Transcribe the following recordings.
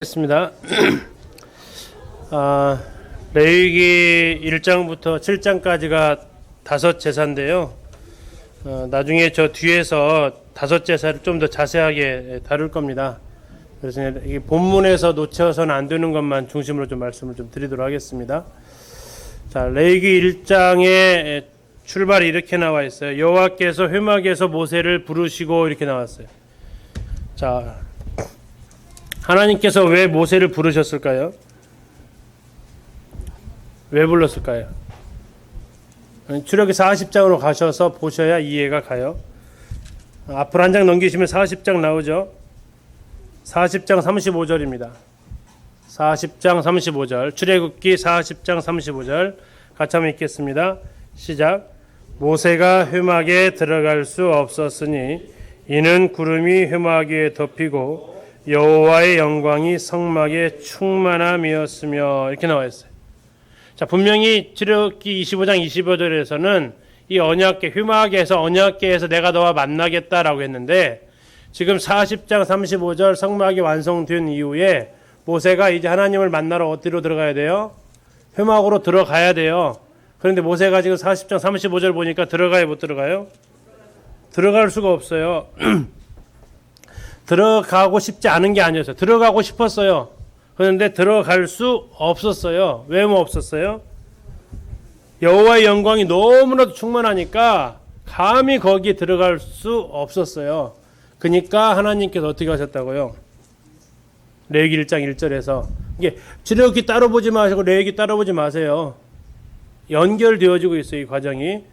습니다. 레위기 1장부터 7장까지가 다섯 제사인데요. 나중에 저 뒤에서 다섯 제사를 좀 더 자세하게 다룰 겁니다. 그래서 이 본문에서 놓쳐서는 안 되는 것만 중심으로 좀 말씀을 좀 드리도록 하겠습니다. 자, 레위기 1장의 출발이 이렇게 나와 있어요. 여호와께서 회막에서 모세를 부르시고 이렇게 나왔어요. 자, 하나님께서 왜 모세를 부르셨을까요? 왜 불렀을까요? 출애굽기 40장으로 가셔서 보셔야 이해가 가요. 앞으로 한 장 넘기시면 40장 나오죠. 40장 35절입니다. 40장 35절. 출애굽기 40장 35절. 같이 한번 읽겠습니다. 시작. 모세가 회막에 들어갈 수 없었으니 이는 구름이 회막 위에 덮이고 여호와의 영광이 성막에 충만함이었으며 이렇게 나와 있어요. 자, 분명히 출애굽기 25장 25절에서는 이 언약궤 회막에서 언약궤에서 내가 너와 만나겠다라고 했는데 지금 40장 35절 성막이 완성된 이후에 모세가 이제 하나님을 만나러 어디로 들어가야 돼요? 회막으로 들어가야 돼요. 그런데 모세가 지금 40장 35절 보니까 들어가요, 못 들어가요? 들어갈 수가 없어요. 들어가고 싶지 않은 게 아니었어요. 들어가고 싶었어요. 그런데 들어갈 수 없었어요. 왜 뭐 없었어요? 여호와의 영광이 너무나도 충만하니까 감히 거기에 들어갈 수 없었어요. 그러니까 하나님께서 어떻게 하셨다고요? 레위기 1장 1절에서 이게 출애굽기 따로 보지 마시고 레위기 따로 보지 마세요. 연결되어지고 있어요, 이 과정이.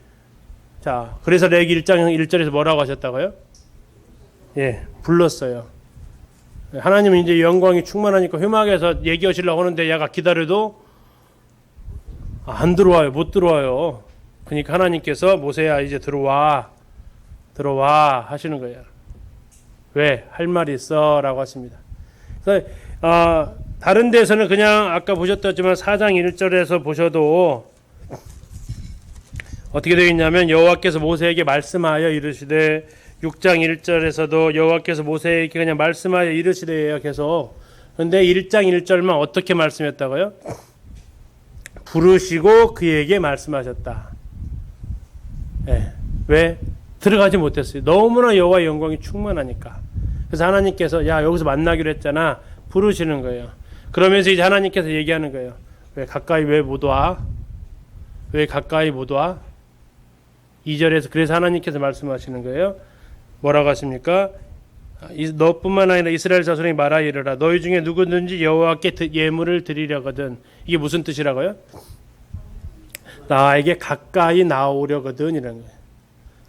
자, 그래서 레위기 1장 1절에서 뭐라고 하셨다고요? 예, 불렀어요. 하나님은 이제 영광이 충만하니까 회막에서 얘기하시려고 하는데 얘가 기다려도 안 들어와요. 못 들어와요. 그러니까 하나님께서 모세야 이제 들어와 하시는 거예요. 왜? 할 말이 있어 라고 하십니다. 그래서 다른 데서는 그냥 아까 보셨겠지만 4장 1절에서 보셔도 어떻게 되어 있냐면 여호와께서 모세에게 말씀하여 이르시되 6장 1절에서도 여호와께서 모세에게 그냥 말씀하여 이르시되요 계속. 그런데 1장 1절만 어떻게 말씀했다고요? 부르시고 그에게 말씀하셨다. 네. 왜? 들어가지 못했어요. 너무나 여호와의 영광이 충만하니까. 그래서 하나님께서 야 여기서 만나기로 했잖아. 부르시는 거예요. 그러면서 이제 하나님께서 얘기하는 거예요. 왜 가까이 왜 못 와? 왜 가까이 못 와? 2절에서 그래서 하나님께서 말씀하시는 거예요. 뭐라고 하십니까? 너뿐만 아니라 이스라엘 자손이 말하여 이르라. 너희 중에 누구든지 여호와께 예물을 드리려거든. 이게 무슨 뜻이라고요? 나에게 가까이 나오려거든 이런 거예요.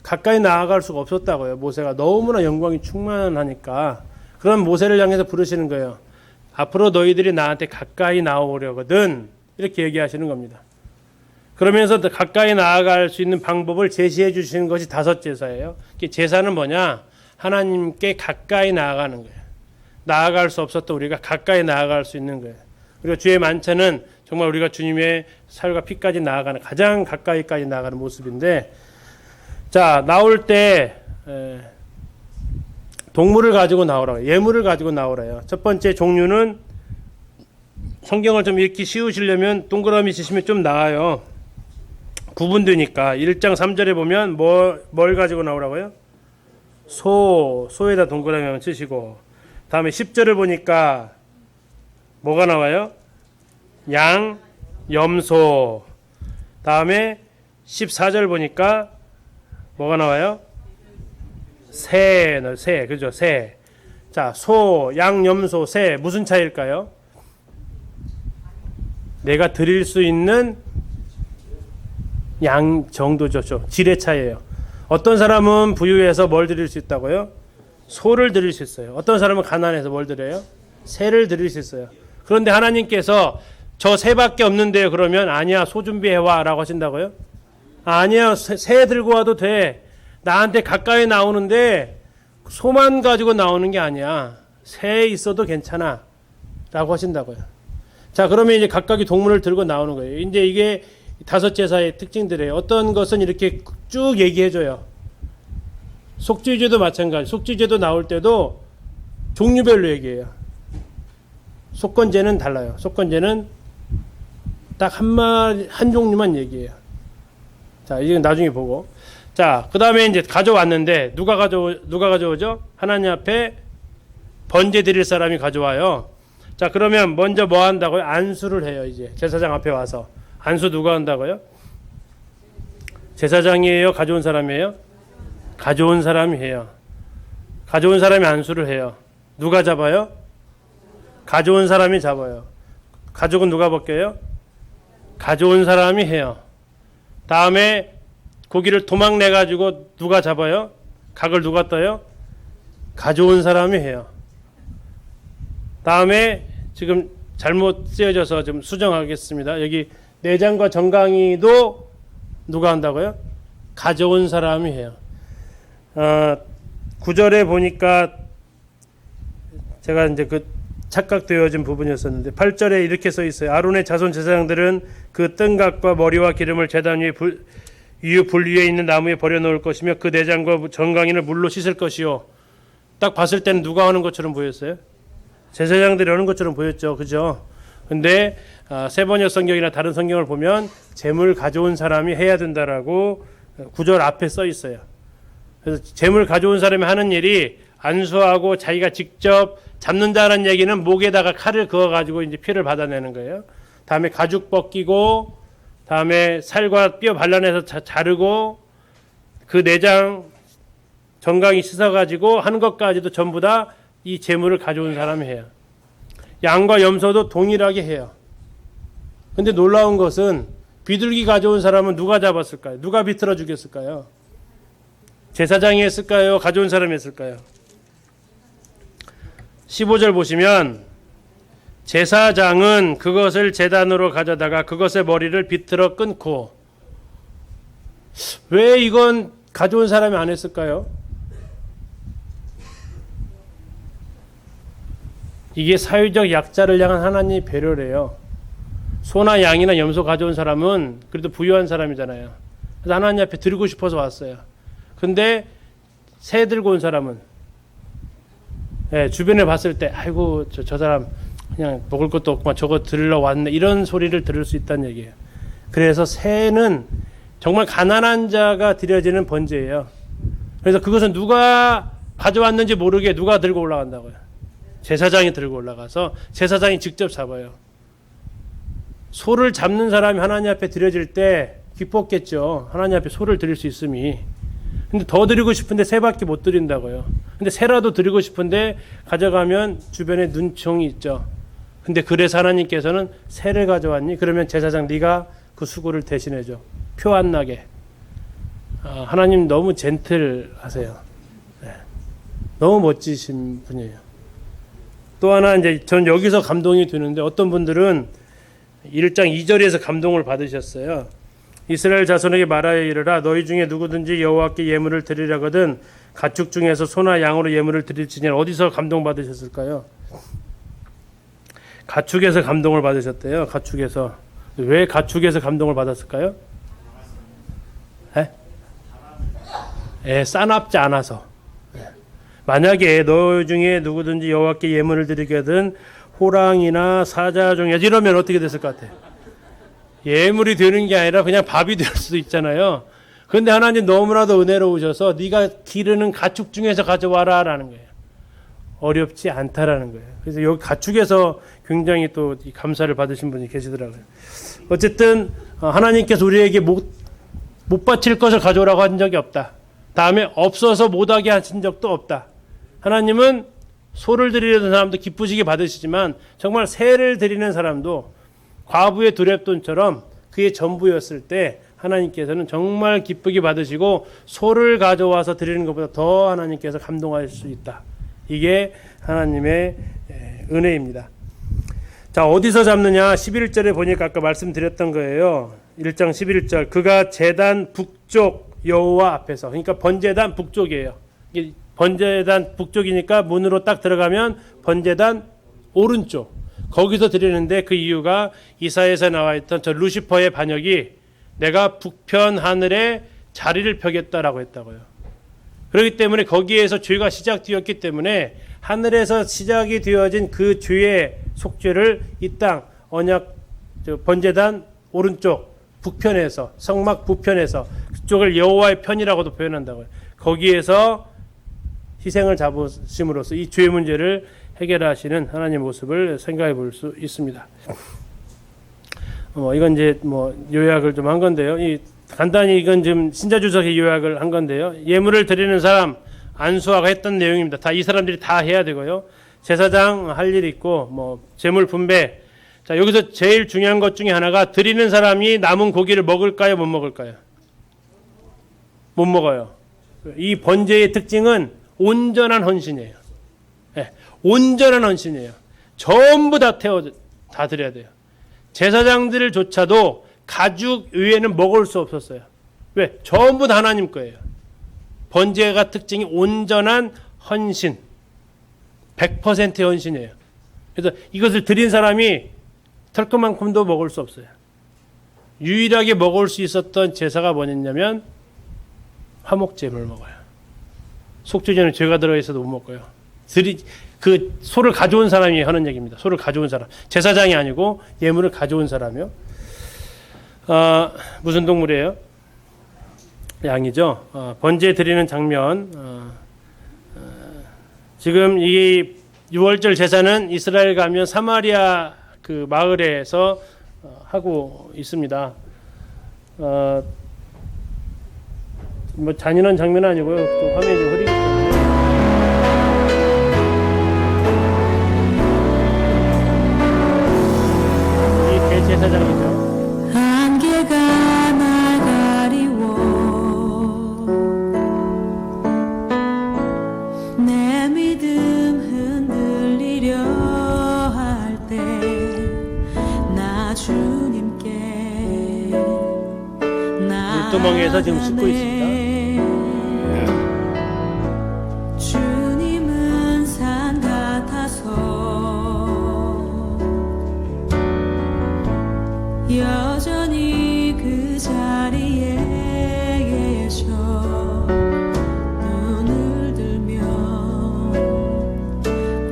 가까이 나아갈 수가 없었다고요. 모세가 너무나 영광이 충만하니까. 그럼 모세를 향해서 부르시는 거예요. 앞으로 너희들이 나한테 가까이 나오려거든 이렇게 얘기하시는 겁니다. 그러면서 더 가까이 나아갈 수 있는 방법을 제시해 주시는 것이 다섯 제사예요. 제사는 뭐냐? 하나님께 가까이 나아가는 거예요. 나아갈 수 없었던 우리가 가까이 나아갈 수 있는 거예요. 그리고 주의 만찬은 정말 우리가 주님의 살과 피까지 나아가는 가장 가까이까지 나아가는 모습인데 자, 나올 때 동물을 가지고 나오라고 예물을 가지고 나오래요. 첫 번째 종류는 성경을 좀 읽기 쉬우시려면 동그라미 치시면 좀 나아요. 구분되니까 1장 3절에 보면 뭘 가지고 나오라고요? 소에다 동그라미 한번 치시고 다음에 10절을 보니까 뭐가 나와요? 양, 염소. 다음에 14절 보니까 뭐가 나와요? 새, 그죠? 새. 자, 소, 양, 염소, 새 무슨 차이일까요? 내가 드릴 수 있는 양 정도죠. 질의 차이예요. 어떤 사람은 부유해서 뭘 드릴 수 있다고요? 소를 드릴 수 있어요. 어떤 사람은 가난해서 뭘 드려요? 새를 드릴 수 있어요. 그런데 하나님께서 저 새밖에 없는데요. 그러면 아니야 소 준비해와 라고 하신다고요? 아니야 새 들고 와도 돼. 나한테 가까이 나오는데 소만 가지고 나오는 게 아니야. 새 있어도 괜찮아 라고 하신다고요. 자, 그러면 이제 각각의 동물을 들고 나오는 거예요. 이제 이게 다섯 제사의 특징들이에요. 어떤 것은 이렇게 쭉 얘기해줘요. 속죄제도 마찬가지. 속죄제도 나올 때도 종류별로 얘기해요. 속건제는 달라요. 속건제는 딱 한 종류만 얘기해요. 자, 이제 나중에 보고. 자, 그 다음에 이제 가져왔는데, 누가 가져오죠? 하나님 앞에 번제 드릴 사람이 가져와요. 자, 그러면 먼저 뭐 한다고요? 안수를 해요, 이제. 제사장 앞에 와서. 안수 누가 한다고요? 제사장이에요? 가져온 사람이에요? 가져온 사람이 해요. 가져온 사람이 안수를 해요. 누가 잡아요? 가져온 사람이 잡아요. 가죽은 누가 벗겨요? 가져온 사람이 해요. 다음에 고기를 도망 내가지고 누가 잡아요? 각을 누가 떠요? 가져온 사람이 해요. 다음에 지금 잘못 쓰여져서 좀 수정하겠습니다. 여기 내장과 정강이도 누가 한다고요? 가져온 사람이 해요. 9절에 보니까 제가 이제 그 착각되어진 부분이었었는데 8절에 이렇게 써 있어요. 아론의 자손 제사장들은 그 뜬각과 머리와 기름을 제단 위에 불 위에 있는 나무에 버려놓을 것이며 그 내장과 정강이를 물로 씻을 것이요. 딱 봤을 때는 누가 하는 것처럼 보였어요? 제사장들이 하는 것처럼 보였죠. 그죠? 근데 세번역 성경이나 다른 성경을 보면 제물 가져온 사람이 해야 된다라고 9절 앞에 써 있어요. 그래서 제물 가져온 사람이 하는 일이 안수하고 자기가 직접 잡는다는 얘기는 목에다가 칼을 그어가지고 이제 피를 받아내는 거예요. 다음에 가죽 벗기고, 다음에 살과 뼈 발라내서 자르고, 그 내장 정강이 씻어가지고 하는 것까지도 전부 다 이 제물을 가져온 사람이 해요. 양과 염소도 동일하게 해요. 근데 놀라운 것은 비둘기 가져온 사람은 누가 잡았을까요? 누가 비틀어 주겠을까요? 제사장이 했을까요? 가져온 사람이 했을까요? 15절 보시면 제사장은 그것을 제단으로 가져다가 그것의 머리를 비틀어 끊고, 왜 이건 가져온 사람이 안 했을까요? 이게 사회적 약자를 향한 하나님의 배려래요. 소나 양이나 염소 가져온 사람은 그래도 부유한 사람이잖아요. 그래서 하나님 앞에 드리고 싶어서 왔어요. 근데 새 들고 온 사람은, 주변에 봤을 때 아이고 저 사람 그냥 먹을 것도 없고 저거 들러 왔네, 이런 소리를 들을 수 있다는 얘기예요. 그래서 새는 정말 가난한 자가 드려지는 번제예요. 그래서 그것은 누가 가져왔는지 모르게 누가 들고 올라간다고요. 제사장이 들고 올라가서 제사장이 직접 잡아요. 소를 잡는 사람이 하나님 앞에 드려질 때 기뻤겠죠. 하나님 앞에 소를 드릴 수 있음이. 근데 더 드리고 싶은데 새밖에 못 드린다고요. 근데 새라도 드리고 싶은데 가져가면 주변에 눈총이 있죠. 근데 그래서 하나님께서는 새를 가져왔니? 그러면 제사장 네가 그 수고를 대신해줘. 표 안 나게. 하나님 너무 젠틀하세요. 네. 너무 멋지신 분이에요. 또 하나 이제 전 여기서 감동이 되는데, 어떤 분들은 1장 2절에서 감동을 받으셨어요. 이스라엘 자손에게 말하여 이르라, 너희 중에 누구든지 여호와께 예물을 드리려거든 가축 중에서 소나 양으로 예물을 드릴지니. 어디서 감동 받으셨을까요? 가축에서 감동을 받으셨대요. 가축에서. 왜 가축에서 감동을 받았을까요? 싸납지 않아서. 만약에 너 중에 누구든지 여호와께 예물을 드리거든 호랑이나 사자종이 이러면 어떻게 됐을 것 같아요? 예물이 되는 게 아니라 그냥 밥이 될 수도 있잖아요. 그런데 하나님 너무나도 은혜로우셔서 네가 기르는 가축 중에서 가져와라 라는 거예요. 어렵지 않다라는 거예요. 그래서 여기 가축에서 굉장히 또 감사를 받으신 분이 계시더라고요. 어쨌든 하나님께서 우리에게 못 바칠 것을 가져오라고 한 적이 없다. 다음에 없어서 못하게 하신 적도 없다. 하나님은 소를 드리려는 사람도 기쁘시게 받으시지만 정말 새를 드리는 사람도 과부의 두렙돈처럼 그의 전부였을 때 하나님께서는 정말 기쁘게 받으시고 소를 가져와서 드리는 것보다 더 하나님께서 감동하실 수 있다. 이게 하나님의 은혜입니다. 자, 어디서 잡느냐? 11절에 보니까 아까 말씀드렸던 거예요. 1장 11절. 그가 제단 북쪽 여호와 앞에서, 그러니까 번제단 북쪽이에요. 번제단 북쪽이니까 문으로 딱 들어가면 번제단 오른쪽, 거기서 드리는데, 그 이유가 이사야에서 나와 있던 저 루시퍼의 반역이 내가 북편 하늘에 자리를 펴겠다라고 했다고요. 그렇기 때문에 거기에서 죄가 시작되었기 때문에 하늘에서 시작이 되어진 그 죄의 속죄를 이 땅 언약 번제단 오른쪽 북편에서 성막 북편에서 그쪽을 여호와의 편이라고도 표현한다고요. 거기에서 희생을 잡으심으로써 이 죄의 문제를 해결하시는 하나님의 모습을 생각해 볼 수 있습니다. 이건 이제 요약을 좀 한 건데요. 간단히 이건 지금 신자주석의 요약을 한 건데요. 예물을 드리는 사람 안수하가 했던 내용입니다. 다 이 사람들이 다 해야 되고요. 제사장 할 일이 있고 제물 분배. 자, 여기서 제일 중요한 것 중에 하나가 드리는 사람이 남은 고기를 먹을까요, 못 먹을까요? 못 먹어요. 이 번제의 특징은 온전한 헌신이에요. 네, 온전한 헌신이에요. 전부 다 다 드려야 돼요. 제사장들조차도 가죽 외에는 먹을 수 없었어요. 왜? 전부 다 하나님 거예요. 번제가 특징이 온전한 헌신, 100%의 헌신이에요. 그래서 이것을 드린 사람이 털끝만큼도 먹을 수 없어요. 유일하게 먹을 수 있었던 제사가 뭐냐면 화목제물 먹어요. 속죄제는 죄가 들어있어도 못 먹고요. 그 소를 가져온 사람이 하는 얘기입니다. 소를 가져온 사람. 제사장이 아니고 예물을 가져온 사람이요. 무슨 동물이에요? 양이죠. 번제 드리는 장면. 지금 이 6월절 제사는 이스라엘 가면 사마리아 그 마을에서 하고 있습니다. 잔인한 장면은 아니고요. 또 화면이 좀 흐리기 때문에. 이 대제사장이죠. 안개가 날 가리워 내 믿음 흔들리려 할 때 나 주님께 물두멍에서 지금 씻고 있습니다. 주님은 산 같아서 여전히 그 자리에 계셔 눈을 들면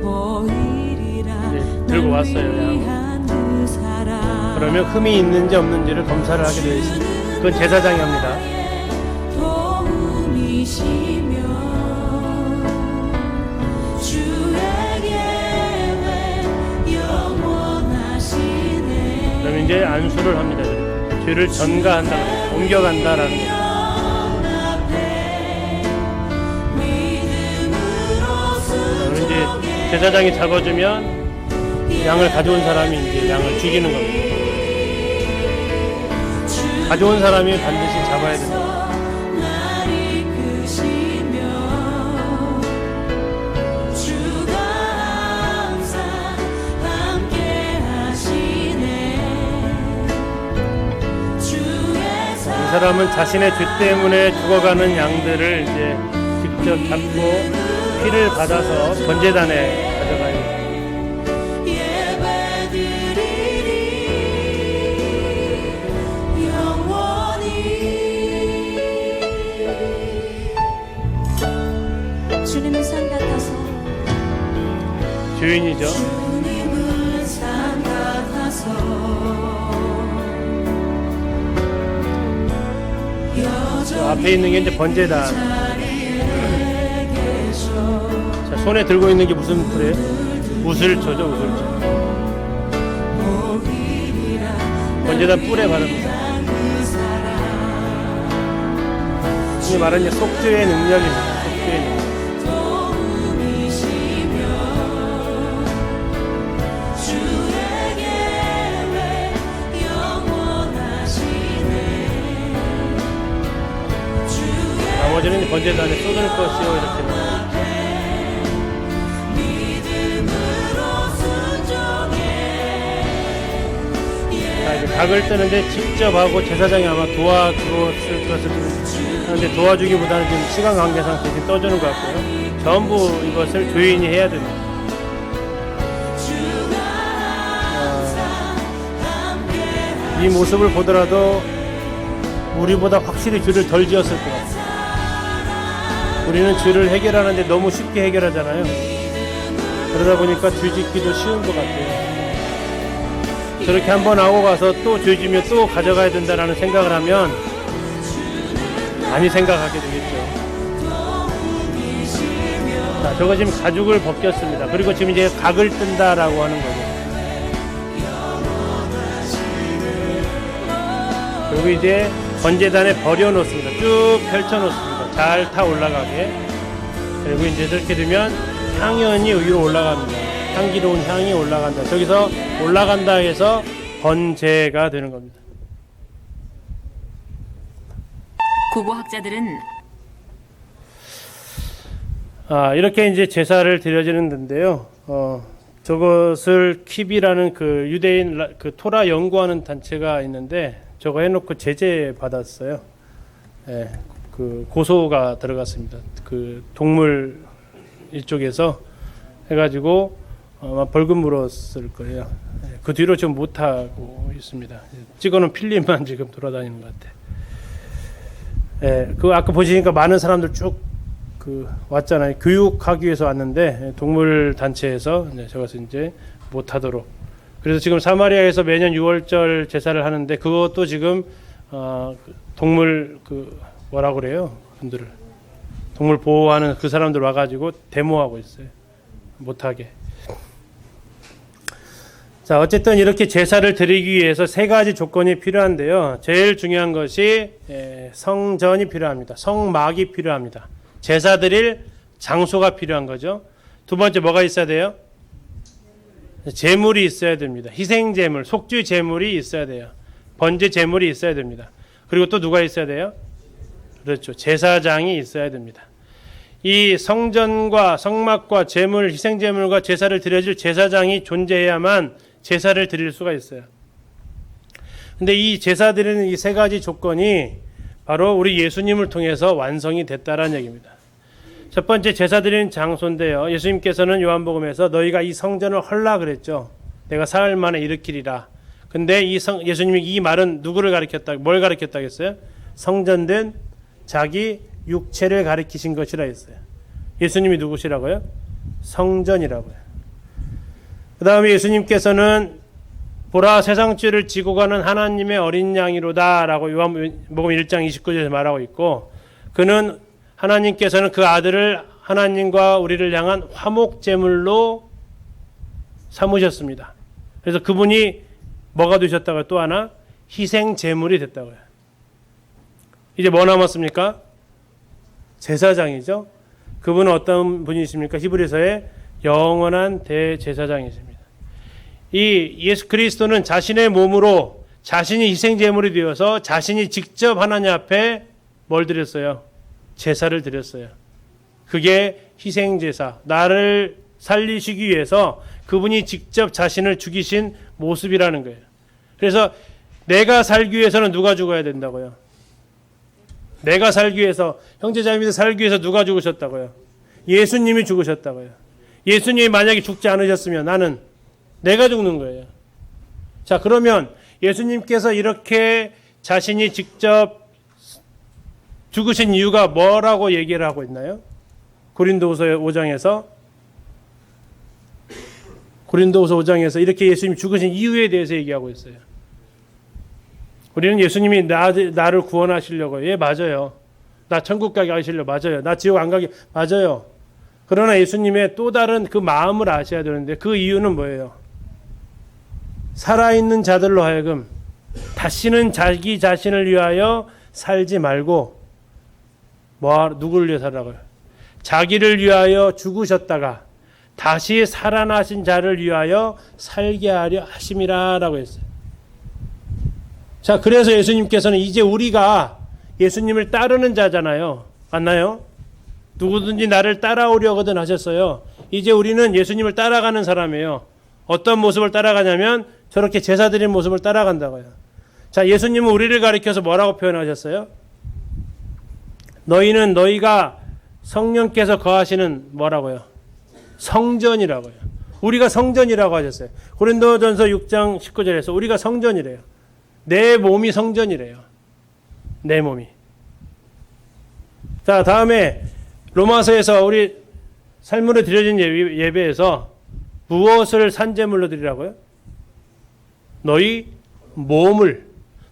보이리라. 들고 왔어요, 양. 그러면 흠이 있는지 없는지를 검사를 하게 되어 있습니다. 그건 제사장이 합니다. 그럼 이제 안수를 합니다. 죄를 전가한다, 옮겨간다라는 거예요. 그럼 이제 제사장이 잡아주면 양을 가져온 사람이 이제 양을 죽이는 겁니다. 가져온 사람이 반드시 잡아야 됩니다. 이 사람은 자신의 죄 때문에 죽어가는 양들을 이제 직접 잡고 피를 받아서 번제단에 가져가야 됩니다. 주님은 산 같아서 주인이죠. 주님은 산 같아서 저 앞에 있는 게 이제 번제단. 자, 손에 들고 있는 게 무슨 풀이에요? 우슬초죠, 우슬초. 번제단 뿔에 바릅니다. 이 말은 이제 속죄의 능력입니다. 속죄의 능력. 나머지는 번제단에 쏟을 것이요 이렇게. 자, 이제 각을 뜨는데 직접 하고 제사장이 아마 도와주었을 것을 하는데 도와주기보다는 지금 시간 관계상 대신 떠주는 것 같고요. 전부 이것을 주인이 해야 됩니다. 이 모습을 보더라도 우리보다 확실히 죄를 덜 지었을 것 같아요. 우리는 죄를 해결하는데 너무 쉽게 해결하잖아요. 그러다 보니까 뒤집기도 쉬운 것 같아요. 저렇게 한번 하고 가서 또 죄지면 또 가져가야 된다라는 생각을 하면 많이 생각하게 되겠죠. 자, 저거 지금 가죽을 벗겼습니다. 그리고 지금 이제 각을 뜬다라고 하는 거죠. 그리고 이제 번제단에 버려놓습니다. 쭉 펼쳐놓습니다. 잘 타 올라가게. 그리고 이제 저렇게 되면 향연이 위로 올라갑니다. 향기로운 향이 올라간다. 저기서 올라간다 해서 번제가 되는 겁니다. 고고학자들은 이렇게 이제 제사를 드려지는 데인데요. 저것을 킵이라는 그 유대인 그 토라 연구하는 단체가 있는데 저거 해놓고 제재 받았어요. 예, 그 고소가 들어갔습니다. 그 동물 이쪽에서 해가지고 아마 벌금 물었을 거예요. 예, 그 뒤로 지금 못 하고 있습니다. 찍어놓은 필름만 지금 돌아다니는 것 같아. 예, 그 아까 보시니까 많은 사람들 쭉 그 왔잖아요. 교육하기 위해서 왔는데 동물 단체에서 저것을 이제 못 하도록. 그래서 지금 사마리아에서 매년 6월절 제사를 하는데 그것도 지금 동물 그 뭐라고 그래요? 분들을 동물 보호하는 그 사람들 와가지고 데모하고 있어요. 못하게. 자, 어쨌든 이렇게 제사를 드리기 위해서 세 가지 조건이 필요한데요. 제일 중요한 것이 성전이 필요합니다. 성막이 필요합니다. 제사 드릴 장소가 필요한 거죠. 두 번째 뭐가 있어야 돼요? 제물이 있어야 됩니다. 희생 제물, 속죄 제물이 있어야 돼요. 번제 제물이 있어야 됩니다. 그리고 또 누가 있어야 돼요? 그렇죠. 제사장이 있어야 됩니다. 이 성전과 성막과 제물, 희생 제물과 제사를 드려질 제사장이 존재해야만 제사를 드릴 수가 있어요. 근데 이 제사 드리는 이 세 가지 조건이 바로 우리 예수님을 통해서 완성이 됐다라는 얘기입니다. 첫 번째 제사 드리는 장소인데요. 예수님께서는 요한복음에서 너희가 이 성전을 헐라 그랬죠. 내가 사흘 만에 일으키리라. 근데 예수님이 이 말은 누구를 가리켰다? 뭘 가리켰다고 했어요? 성전된 자기 육체를 가리키신 것이라 했어요. 예수님이 누구시라고요? 성전이라고요. 그 다음에 예수님께서는 보라 세상 죄를 지고 가는 하나님의 어린 양이로다 라고 요한복음 1장 29절에서 말하고 있고, 그는 하나님께서는 그 아들을 하나님과 우리를 향한 화목제물로 삼으셨습니다. 그래서 그분이 뭐가 되셨다고요? 또 하나 희생제물이 됐다고요. 이제 뭐 남았습니까? 제사장이죠. 그분은 어떤 분이십니까? 히브리서의 영원한 대제사장이십니다. 이 예수 그리스도는 자신의 몸으로 자신이 희생제물이 되어서 자신이 직접 하나님 앞에 뭘 드렸어요? 제사를 드렸어요. 그게 희생제사. 나를 살리시기 위해서 그분이 직접 자신을 죽이신 모습이라는 거예요. 그래서 내가 살기 위해서는 누가 죽어야 된다고요? 내가 살기 위해서, 형제자매들 살기 위해서 누가 죽으셨다고요? 예수님이 죽으셨다고요. 예수님이 만약에 죽지 않으셨으면 나는 내가 죽는 거예요. 자, 그러면 예수님께서 이렇게 자신이 직접 죽으신 이유가 뭐라고 얘기를 하고 있나요? 고린도후서 5장에서 이렇게 예수님이 죽으신 이유에 대해서 얘기하고 있어요. 우리는 예수님이 나를 구원하시려고, 예, 맞아요. 나 천국 가게 하시려고, 맞아요. 나 지옥 안 가게, 맞아요. 그러나 예수님의 또 다른 그 마음을 아셔야 되는데 그 이유는 뭐예요? 살아있는 자들로 하여금 다시는 자기 자신을 위하여 살지 말고 누구를 위해 살라고요? 자기를 위하여 죽으셨다가 다시 살아나신 자를 위하여 살게 하려 하심이라라고 했어요. 자, 그래서 예수님께서는 이제 우리가 예수님을 따르는 자잖아요. 맞나요? 누구든지 나를 따라오려거든 하셨어요. 이제 우리는 예수님을 따라가는 사람이에요. 어떤 모습을 따라가냐면 저렇게 제사 드리는 모습을 따라간다고요. 자, 예수님은 우리를 가리켜서 뭐라고 표현하셨어요? 너희는 너희가 성령께서 거하시는 뭐라고요? 성전이라고요. 우리가 성전이라고 하셨어요. 고린도전서 6장 19절에서 우리가 성전이래요. 내 몸이 성전이래요. 내 몸이. 자, 다음에 로마서에서 우리 삶으로 드려진 예배에서 무엇을 산제물로 드리라고요?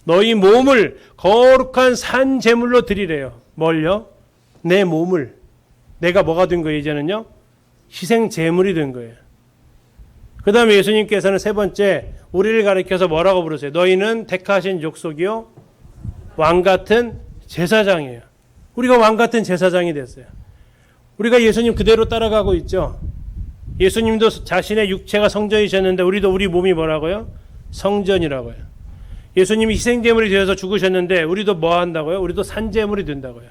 너희 몸을 거룩한 산 제물로 드리래요. 뭘요? 내 몸을. 내가 뭐가 된 거예요, 이제는요? 희생 제물이 된 거예요. 그 다음에 예수님께서는 세 번째, 우리를 가리켜서 뭐라고 부르세요? 너희는 택하신 족속이요, 왕 같은 제사장이에요. 우리가 왕 같은 제사장이 됐어요. 우리가 예수님 그대로 따라가고 있죠. 예수님도 자신의 육체가 성전이셨는데 우리도 우리 몸이 뭐라고요? 성전이라고요. 예수님이 희생제물이 되어서 죽으셨는데 우리도 뭐 한다고요? 우리도 산제물이 된다고요.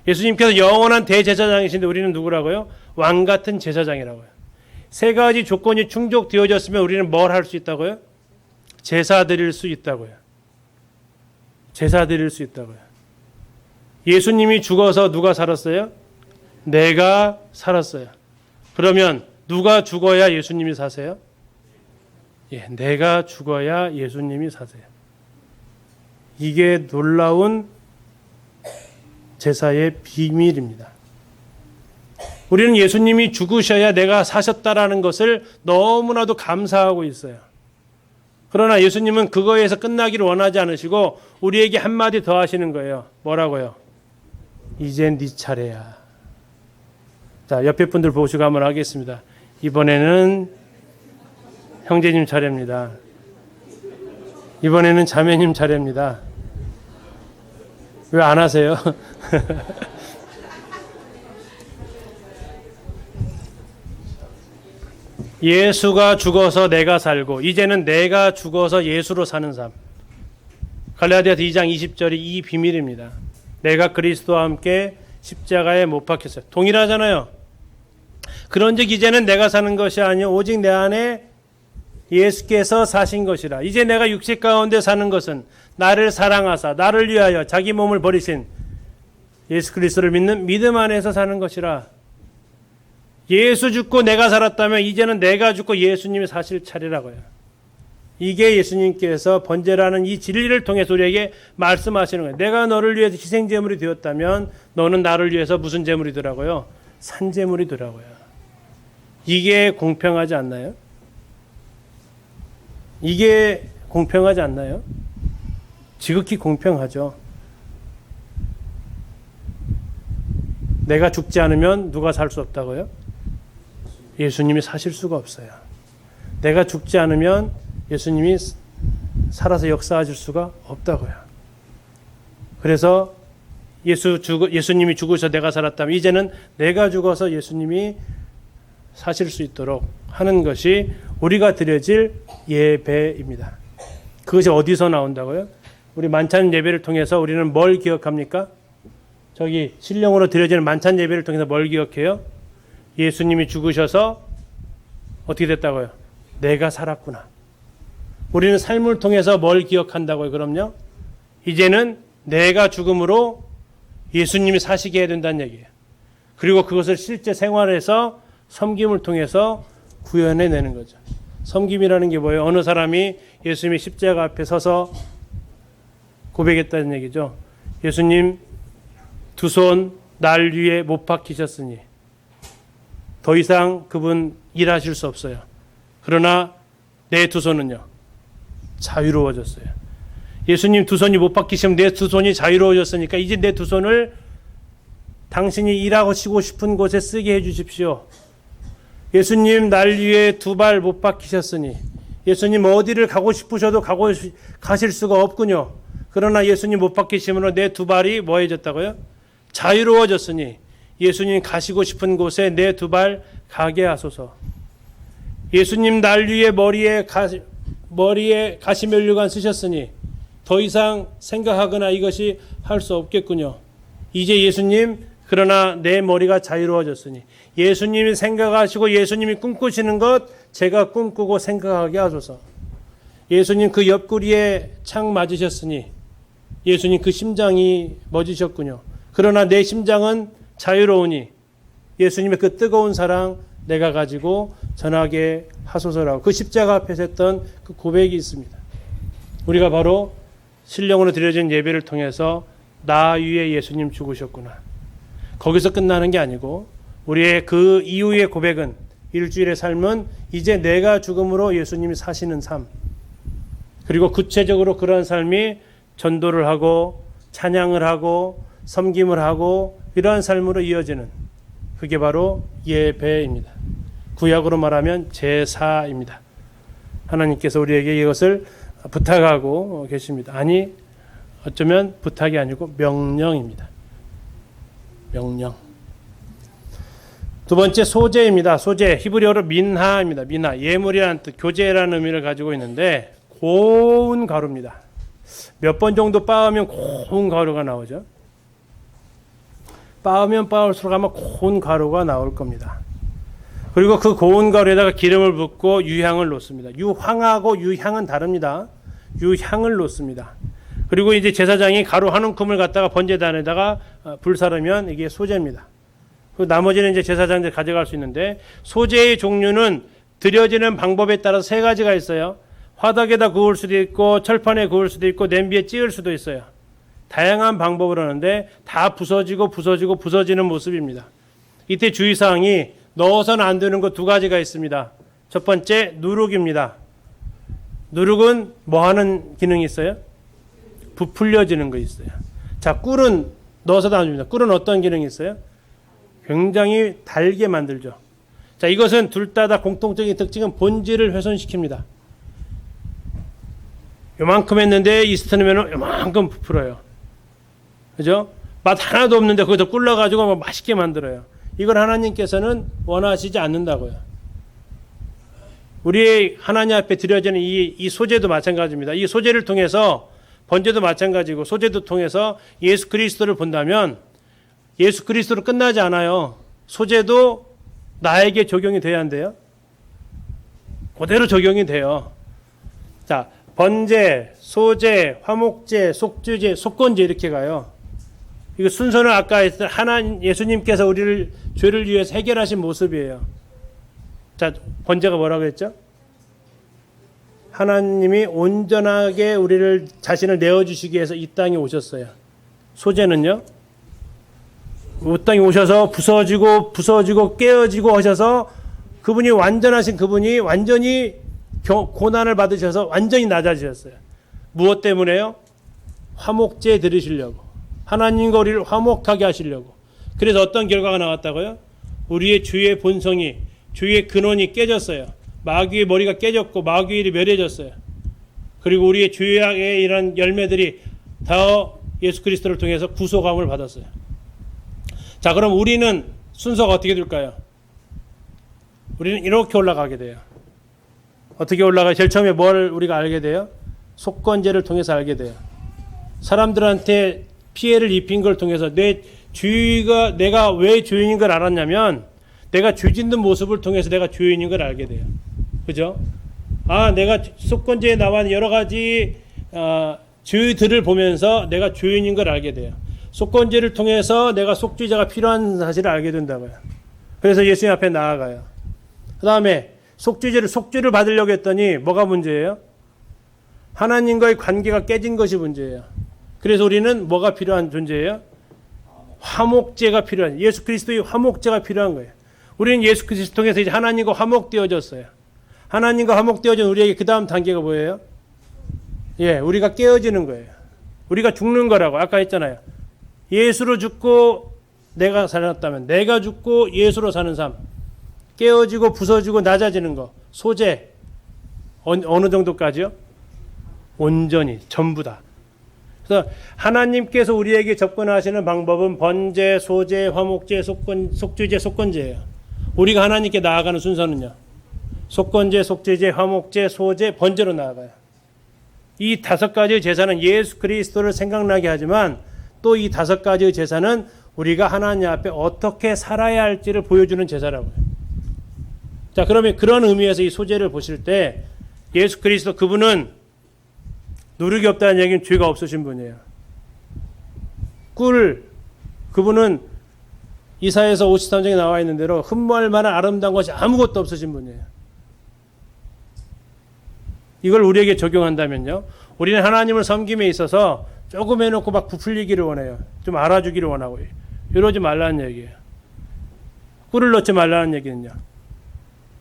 예수님께서 영원한 대제사장이신데 우리는 누구라고요? 왕 같은 제사장이라고요. 세 가지 조건이 충족되어졌으면 우리는 뭘 할 수 있다고요? 제사 드릴 수 있다고요. 제사 드릴 수 있다고요. 예수님이 죽어서 누가 살았어요? 내가 살았어요. 그러면 누가 죽어야 예수님이 사세요? 예, 내가 죽어야 예수님이 사세요. 이게 놀라운 제사의 비밀입니다. 우리는 예수님이 죽으셔야 내가 사셨다라는 것을 너무나도 감사하고 있어요. 그러나 예수님은 그거에서 끝나기를 원하지 않으시고 우리에게 한마디 더 하시는 거예요. 뭐라고요? 이젠 네 차례야. 자, 옆에 분들 보시고 한번 하겠습니다. 이번에는 형제님 차례입니다. 이번에는 자매님 차례입니다. 왜 안 하세요? 예수가 죽어서 내가 살고 이제는 내가 죽어서 예수로 사는 삶. 갈라디아서 2장 20절이 이 비밀입니다. 내가 그리스도와 함께 십자가에 못 박혔어요. 동일하잖아요. 그런즉 이제는 내가 사는 것이 아니요 오직 내 안에 예수께서 사신 것이라. 이제 내가 육체 가운데 사는 것은 나를 사랑하사 나를 위하여 자기 몸을 버리신 예수 그리스도를 믿는 믿음 안에서 사는 것이라. 예수 죽고 내가 살았다면 이제는 내가 죽고 예수님이 사실 차례라고요. 이게 예수님께서 번제라는 이 진리를 통해서 우리에게 말씀하시는 거예요. 내가 너를 위해서 희생제물이 되었다면 너는 나를 위해서 무슨 제물이 되라고요? 산제물이 되라고요. 이게 공평하지 않나요? 이게 공평하지 않나요? 지극히 공평하죠. 내가 죽지 않으면 누가 살 수 없다고요? 예수님이 사실 수가 없어요. 내가 죽지 않으면 예수님이 살아서 역사하실 수가 없다고요. 그래서 예수님이 죽으셔서 내가 살았다면 이제는 내가 죽어서 예수님이 사실 수 있도록 하는 것이 우리가 드려질 예배입니다. 그것이 어디서 나온다고요? 우리 만찬 예배를 통해서 우리는 뭘 기억합니까? 저기 신령으로 드려지는 만찬 예배를 통해서 뭘 기억해요? 예수님이 죽으셔서 어떻게 됐다고요? 내가 살았구나. 우리는 삶을 통해서 뭘 기억한다고요? 그럼요? 이제는 내가 죽음으로 예수님이 사시게 해야 된다는 얘기예요. 그리고 그것을 실제 생활에서 섬김을 통해서 구현해내는 거죠. 섬김이라는 게 뭐예요? 어느 사람이 예수님이 십자가 앞에 서서 고백했다는 얘기죠. 예수님 두 손 날 위에 못 박히셨으니 더 이상 그분 일하실 수 없어요. 그러나 내 두 손은요 자유로워졌어요. 예수님 두 손이 못 박히시면 내 두 손이 자유로워졌으니까 이제 내 두 손을 당신이 일하시고 싶은 곳에 쓰게 해주십시오. 예수님 날 위에 두 발 못 박히셨으니 예수님 어디를 가고 싶으셔도 가실 수가 없군요. 그러나 예수님 못 박히심으로 내 두 발이 뭐해졌다고요? 자유로워졌으니 예수님 가시고 싶은 곳에 내 두 발 가게 하소서. 예수님 날 위에 머리에 가시면류관 쓰셨으니 더 이상 생각하거나 이것이 할 수 없겠군요. 이제 예수님 그러나 내 머리가 자유로워졌으니 예수님이 생각하시고 예수님이 꿈꾸시는 것 제가 꿈꾸고 생각하게 하소서. 예수님 그 옆구리에 창 맞으셨으니 예수님 그 심장이 멎으셨군요. 그러나 내 심장은 자유로우니 예수님의 그 뜨거운 사랑 내가 가지고 전하게 하소서라고 그 십자가 앞에서 했던 그 고백이 있습니다. 우리가 바로 신령으로 드려진 예배를 통해서 나 위에 예수님 죽으셨구나. 거기서 끝나는 게 아니고 우리의 그 이후의 고백은 일주일의 삶은 이제 내가 죽음으로 예수님이 사시는 삶. 그리고 구체적으로 그런 삶이 전도를 하고 찬양을 하고 섬김을 하고 이러한 삶으로 이어지는, 그게 바로 예배입니다. 구약으로 말하면 제사입니다. 하나님께서 우리에게 이것을 부탁하고 계십니다. 아니, 어쩌면 부탁이 아니고 명령입니다. 명령. 두 번째, 소재입니다. 소재, 히브리어로 민하입니다. 민하, 예물이라는 뜻, 교제라는 의미를 가지고 있는데 고운 가루입니다. 몇 번 정도 빻으면 고운 가루가 나오죠. 빻으면 빻을수록 아마 고운 가루가 나올 겁니다. 그리고 그 고운 가루에다가 기름을 붓고 유향을 놓습니다. 유황하고 유향은 다릅니다. 유향을 놓습니다. 그리고 이제 제사장이 가루 한 움큼을 갖다가 번제단에다가 불사르면 이게 소재입니다. 그 나머지는 이제 제사장들이 가져갈 수 있는데, 소재의 종류는 드려지는 방법에 따라서 세 가지가 있어요. 화덕에다 구울 수도 있고 철판에 구울 수도 있고 냄비에 찌을 수도 있어요. 다양한 방법으로 하는데 다 부서지는 모습입니다. 이때 주의사항이 넣어서는 안 되는 것 두 가지가 있습니다. 첫 번째, 누룩입니다. 누룩은 뭐 하는 기능이 있어요? 부풀려지는 거 있어요. 자, 꿀은 넣어서도 안 됩니다. 꿀은 어떤 기능이 있어요? 굉장히 달게 만들죠. 자, 이것은 둘 다 공통적인 특징은 본질을 훼손시킵니다. 요만큼 했는데 이스트 넣으면 요만큼 부풀어요. 그죠? 맛 하나도 없는데 거기서 꿀 넣어가지고 맛있게 만들어요. 이걸 하나님께서는 원하시지 않는다고요. 우리 하나님 앞에 드려지는 이 소재도 마찬가지입니다. 이 소재를 통해서, 번제도 마찬가지고 소재도 통해서 예수 그리스도를 본다면 예수 그리스도로 끝나지 않아요. 소재도 나에게 적용이 돼야 한대요. 그대로 적용이 돼요. 자, 번제, 소제, 화목제, 속주제, 속건제 이렇게 가요. 이거 순서는 아까 했던 예수님께서 우리를 죄를 위해서 해결하신 모습이에요. 자, 번제가 뭐라고 했죠? 하나님이 온전하게 우리를 자신을 내어주시기 위해서 이 땅에 오셨어요. 소제는요? 이 땅에 오셔서 부서지고 깨어지고 하셔서 그분이 완전하신 그분이 완전히 고난을 받으셔서 완전히 낮아지셨어요. 무엇 때문에요? 화목제 드리시려고. 하나님과 우리를 화목하게 하시려고. 그래서 어떤 결과가 나왔다고요? 우리의 죄의 본성이, 죄의 근원이 깨졌어요. 마귀의 머리가 깨졌고 마귀의 일이 멸해졌어요. 그리고 우리의 죄악의 이런 열매들이 다 예수 그리스도를 통해서 구속함을 받았어요. 자, 그럼 우리는 순서가 어떻게 될까요? 우리는 이렇게 올라가게 돼요. 어떻게 올라가요? 제일 처음에 뭘 우리가 알게 돼요? 속건제를 통해서 알게 돼요. 사람들한테 피해를 입힌 걸 통해서 내가 왜 죄인인 걸 알았냐면 내가 죄 짓는 모습을 통해서 내가 죄인인 걸 알게 돼요. 그죠? 아, 내가 속건제에 나와 여러 가지 죄들을 보면서 내가 죄인인 걸 알게 돼요. 속건제를 통해서 내가 속죄자가 필요한 사실을 알게 된다고요. 그래서 예수님 앞에 나아가요. 그 다음에 속죄를 받으려고 했더니 뭐가 문제예요? 하나님과의 관계가 깨진 것이 문제예요. 그래서 우리는 뭐가 필요한 존재예요? 화목제가 필요한, 예수 그리스도의 화목제가 필요한 거예요. 우리는 예수 그리스도 통해서 이제 하나님과 화목되어졌어요. 하나님과 화목되어진 우리에게 그 다음 단계가 뭐예요? 우리가 깨어지는 거예요. 우리가 죽는 거라고 아까 했잖아요. 예수로 죽고 내가 살았다면 내가 죽고 예수로 사는 삶. 깨어지고 부서지고 낮아지는 거. 소재. 어느 정도까지요? 온전히 전부 다. 그래서 하나님께서 우리에게 접근하시는 방법은 번제, 소제, 화목제, 속죄제, 속건제예요. 우리가 하나님께 나아가는 순서는요. 속건제, 속죄제, 화목제, 소제, 번제로 나아가요. 이 다섯 가지의 제사는 예수 그리스도를 생각나게 하지만 또 이 다섯 가지의 제사는 우리가 하나님 앞에 어떻게 살아야 할지를 보여주는 제사라고요. 자, 그러면 그런 의미에서 이 소제를 보실 때 예수 그리스도 그분은 누룩이 없다는 얘기는 죄가 없으신 분이에요. 그분은 이사야서 53장에 나와 있는 대로 흠모할 만한 아름다운 것이 아무것도 없으신 분이에요. 이걸 우리에게 적용한다면요. 우리는 하나님을 섬김에 있어서 조금 해놓고 막 부풀리기를 원해요. 좀 알아주기를 원하고 이러지 말라는 얘기예요. 꿀을 넣지 말라는 얘기는요.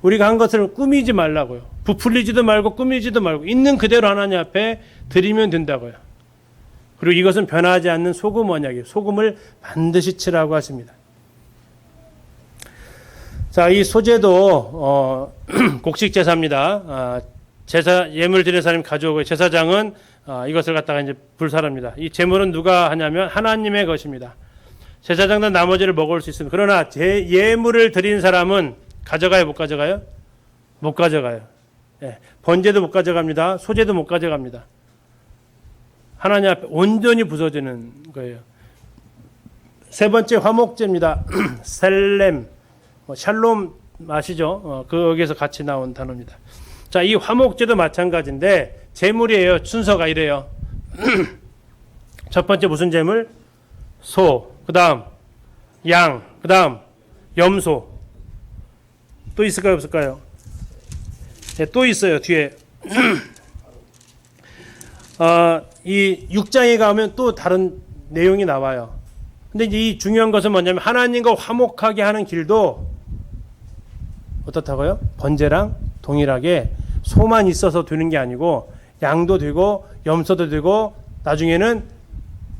우리가 한 것을 꾸미지 말라고요. 부풀리지도 말고 꾸미지도 말고 있는 그대로 하나님 앞에 드리면 된다고요. 그리고 이것은 변하지 않는 소금 언약이에요. 소금을 반드시 치라고 하십니다. 자, 이 소제도 곡식 제사입니다. 제사 예물 드리는 사람이 가져오고 제사장은 이것을 갖다가 이제 불사릅니다. 이 제물은 누가 하냐면 하나님의 것입니다. 제사장은 나머지를 먹을 수 있습니다. 그러나 예물을 드리는 사람은 가져가요, 못 가져가요? 못 가져가요. 예, 번제도 못 가져갑니다. 소제도 못 가져갑니다. 하나님 앞에 온전히 부서지는 거예요. 세 번째 화목제입니다. 셀렘, 샬롬 아시죠? 거기에서 같이 나온 단어입니다. 자, 이 화목제도 마찬가지인데 제물이에요. 순서가 이래요. 첫 번째 무슨 제물? 소, 그 다음 양, 그 다음 염소. 또 있을까요, 없을까요? 네, 또 있어요, 뒤에. 이 6장에 가면 또 다른 내용이 나와요. 근데 이제 이 중요한 것은 뭐냐면 하나님과 화목하게 하는 길도 어떻다고요? 번제랑 동일하게 소만 있어서 되는 게 아니고 양도 되고 염소도 되고 나중에는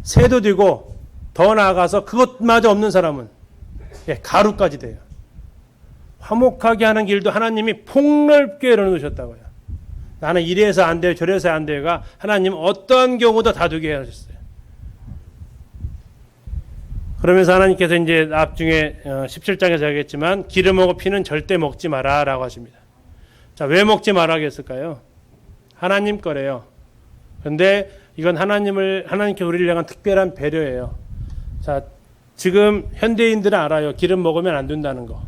새도 되고 더 나아가서 그것마저 없는 사람은 가루까지 돼요. 화목하게 하는 길도 하나님이 폭넓게 열어놓으셨다고요. 나는 이래서 안 돼요, 저래서 안 돼요가 하나님 어떠한 경우도 다 되게 하셨어요. 그러면서 하나님께서 이제 나중에 17장에서 하겠지만 기름하고 피는 절대 먹지 마라 라고 하십니다. 자, 왜 먹지 마라 하겠을까요? 하나님 거래요. 그런데 이건 하나님께 우리를 향한 특별한 배려예요. 자, 지금 현대인들은 알아요. 기름 먹으면 안 된다는 거.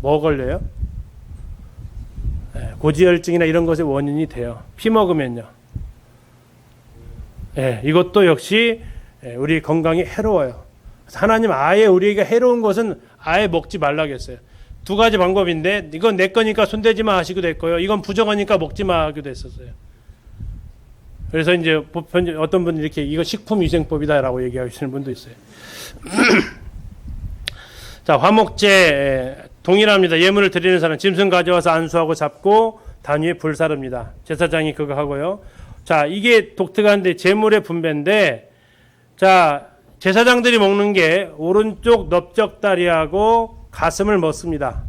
뭐 걸려요? 고지혈증이나 이런 것의 원인이 돼요. 피 먹으면요. 이것도 역시 우리 건강에 해로워요. 하나님 아예 우리에게 해로운 것은 아예 먹지 말라겠어요. 두 가지 방법인데 이건 내 거니까 손대지 마 하시기도 했고요. 이건 부정하니까 먹지 마 하기도 했었어요. 그래서 이제 어떤 분이 이렇게 이거 식품위생법이다라고 얘기하시는 분도 있어요. 자, 화목제 동일합니다. 예물을 드리는 사람 짐승 가져와서 안수하고 잡고 단 위에 불 사릅니다. 제사장이 그거 하고요. 자, 이게 독특한데 제물의 분배인데, 자, 제사장들이 먹는 게 오른쪽 넓적다리하고 가슴을 먹습니다.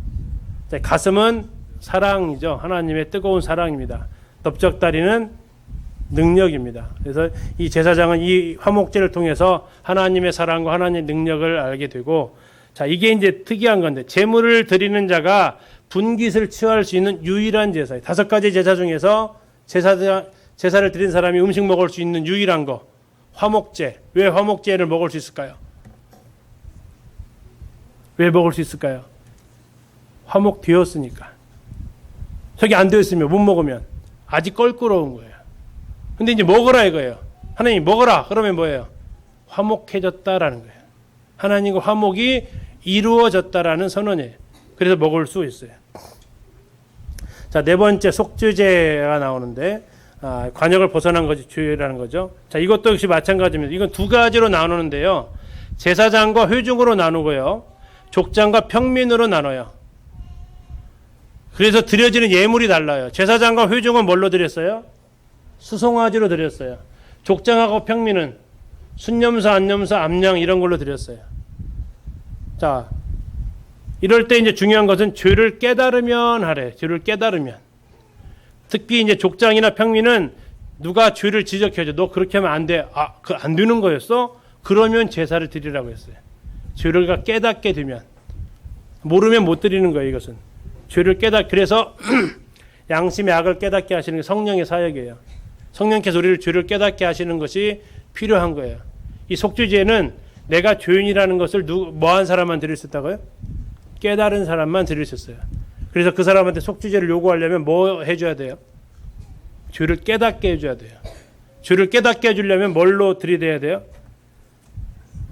자, 가슴은 사랑이죠. 하나님의 뜨거운 사랑입니다. 넓적다리는 능력입니다. 그래서 이 제사장은 이 화목제를 통해서 하나님의 사랑과 하나님의 능력을 알게 되고, 자, 이게 이제 특이한 건데, 제물을 드리는 자가 분깃을 취할 수 있는 유일한 제사예요. 5가지 제사 중에서 제사를 드린 사람이 음식 먹을 수 있는 유일한 거, 화목제. 왜 화목제를 먹을 수 있을까요? 왜 먹을 수 있을까요? 화목되었으니까. 저기 안 되었으면 못 먹으면 아직 껄끄러운 거예요. 근데 이제 먹으라 이거예요. 하나님 먹어라. 그러면 뭐예요? 화목해졌다라는 거예요. 하나님과 화목이 이루어졌다라는 선언이에요. 그래서 먹을 수 있어요. 자, 네 번째 속죄제가 나오는데 관역을 벗어난 것이 주의라는 거죠. 자, 이것도 역시 마찬가지입니다. 이건 두 가지로 나누는데요. 제사장과 회중으로 나누고요. 족장과 평민으로 나눠요. 그래서 드려지는 예물이 달라요. 제사장과 회중은 뭘로 드렸어요? 수송아지로 드렸어요. 족장하고 평민은 순념사, 안념사, 암양 이런 걸로 드렸어요. 자, 이럴 때 이제 중요한 것은 죄를 깨달으면 하래. 죄를 깨달으면. 특히 이제 족장이나 평민은 누가 죄를 지적해줘. 너 그렇게 하면 안 돼. 아, 그 안 되는 거였어? 그러면 제사를 드리라고 했어요. 죄를 깨닫게 되면. 모르면 못 드리는 거예요, 이것은. 죄를 그래서 양심의 악을 깨닫게 하시는 게 성령의 사역이에요. 성령께서 우리를 죄를 깨닫게 하시는 것이 필요한 거예요. 이 속죄제는 내가 죄인이라는 것을 뭐한 사람만 드릴 수 있다고요? 깨달은 사람만 드릴 수 있어요. 그래서 그 사람한테 속죄제를 요구하려면 뭐 해줘야 돼요? 죄를 깨닫게 해줘야 돼요. 죄를 깨닫게 해주려면 뭘로 들이대야 돼요?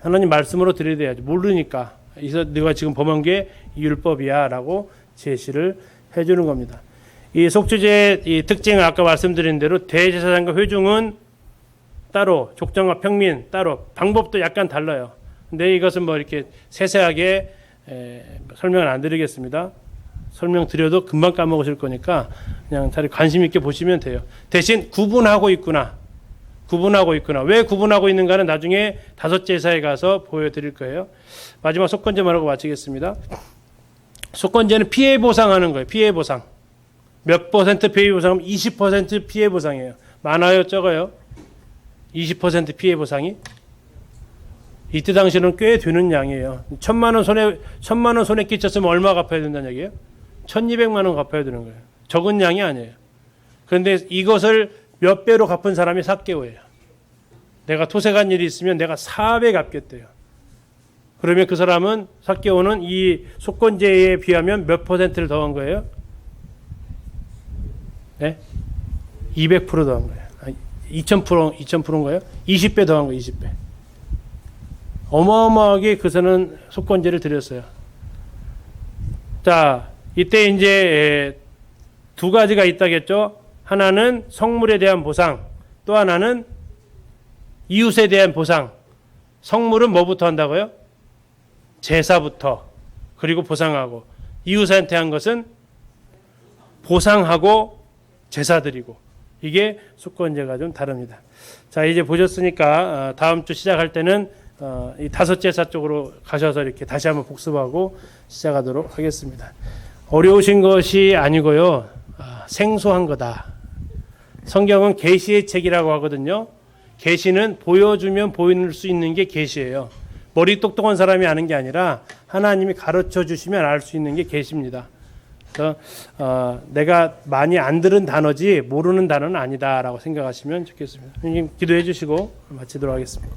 하나님 말씀으로 들이대야죠. 모르니까. 그래서 네가 지금 범한 게 율법이야 라고 제시를 해주는 겁니다. 이 속죄제의 이 특징을 아까 말씀드린 대로 대제사장과 회중은 따로, 족장과 평민 따로, 방법도 약간 달라요. 근데 이것은 뭐 이렇게 세세하게 설명을 안 드리겠습니다. 설명드려도 금방 까먹으실 거니까 그냥 잘 관심 있게 보시면 돼요. 대신 구분하고 있구나. 왜 구분하고 있는가는 나중에 다섯 제사에 가서 보여드릴 거예요. 마지막 속건제만 하고 마치겠습니다. 속건제는 피해 보상하는 거예요. 피해 보상. 몇 퍼센트 피해 보상하면 20% 피해 보상이에요. 많아요, 적어요? 20% 피해 보상이? 이때 당시는 꽤 되는 양이에요. 1,000만 원 손에 끼쳤으면 얼마 갚아야 된다는 얘기예요? 1,200만 원 갚아야 되는 거예요. 적은 양이 아니에요. 그런데 이것을 몇 배로 갚은 사람이 삭개오예요. 내가 토색한 일이 있으면 내가 4배 갚겠대요. 그러면 그 사람은 삭개오는 이 속건제에 비하면 몇 퍼센트를 더한 거예요? 네? 200% 더한 거예요. 2000%인가요? 20배 더한 거예요. 20배. 어마어마하게 그새는 속건제를 드렸어요. 자, 이때 이제 두 가지가 있다겠죠. 하나는 성물에 대한 보상, 또 하나는 이웃에 대한 보상. 성물은 뭐부터 한다고요? 제사부터. 그리고 보상하고. 이웃한테 한 것은 보상하고 제사 드리고. 이게 속건제가 좀 다릅니다. 자, 이제 보셨으니까 다음 주 시작할 때는 이 다섯 제사 쪽으로 가셔서 이렇게 다시 한번 복습하고 시작하도록 하겠습니다. 어려우신 것이 아니고요. 생소한 거다. 성경은 계시의 책이라고 하거든요. 계시는 보여주면 보일 수 있는 게 계시예요. 머리 똑똑한 사람이 아는 게 아니라 하나님이 가르쳐 주시면 알 수 있는 게 계시입니다. 그래서 내가 많이 안 들은 단어지 모르는 단어는 아니다라고 생각하시면 좋겠습니다. 선생님 기도해 주시고 마치도록 하겠습니다.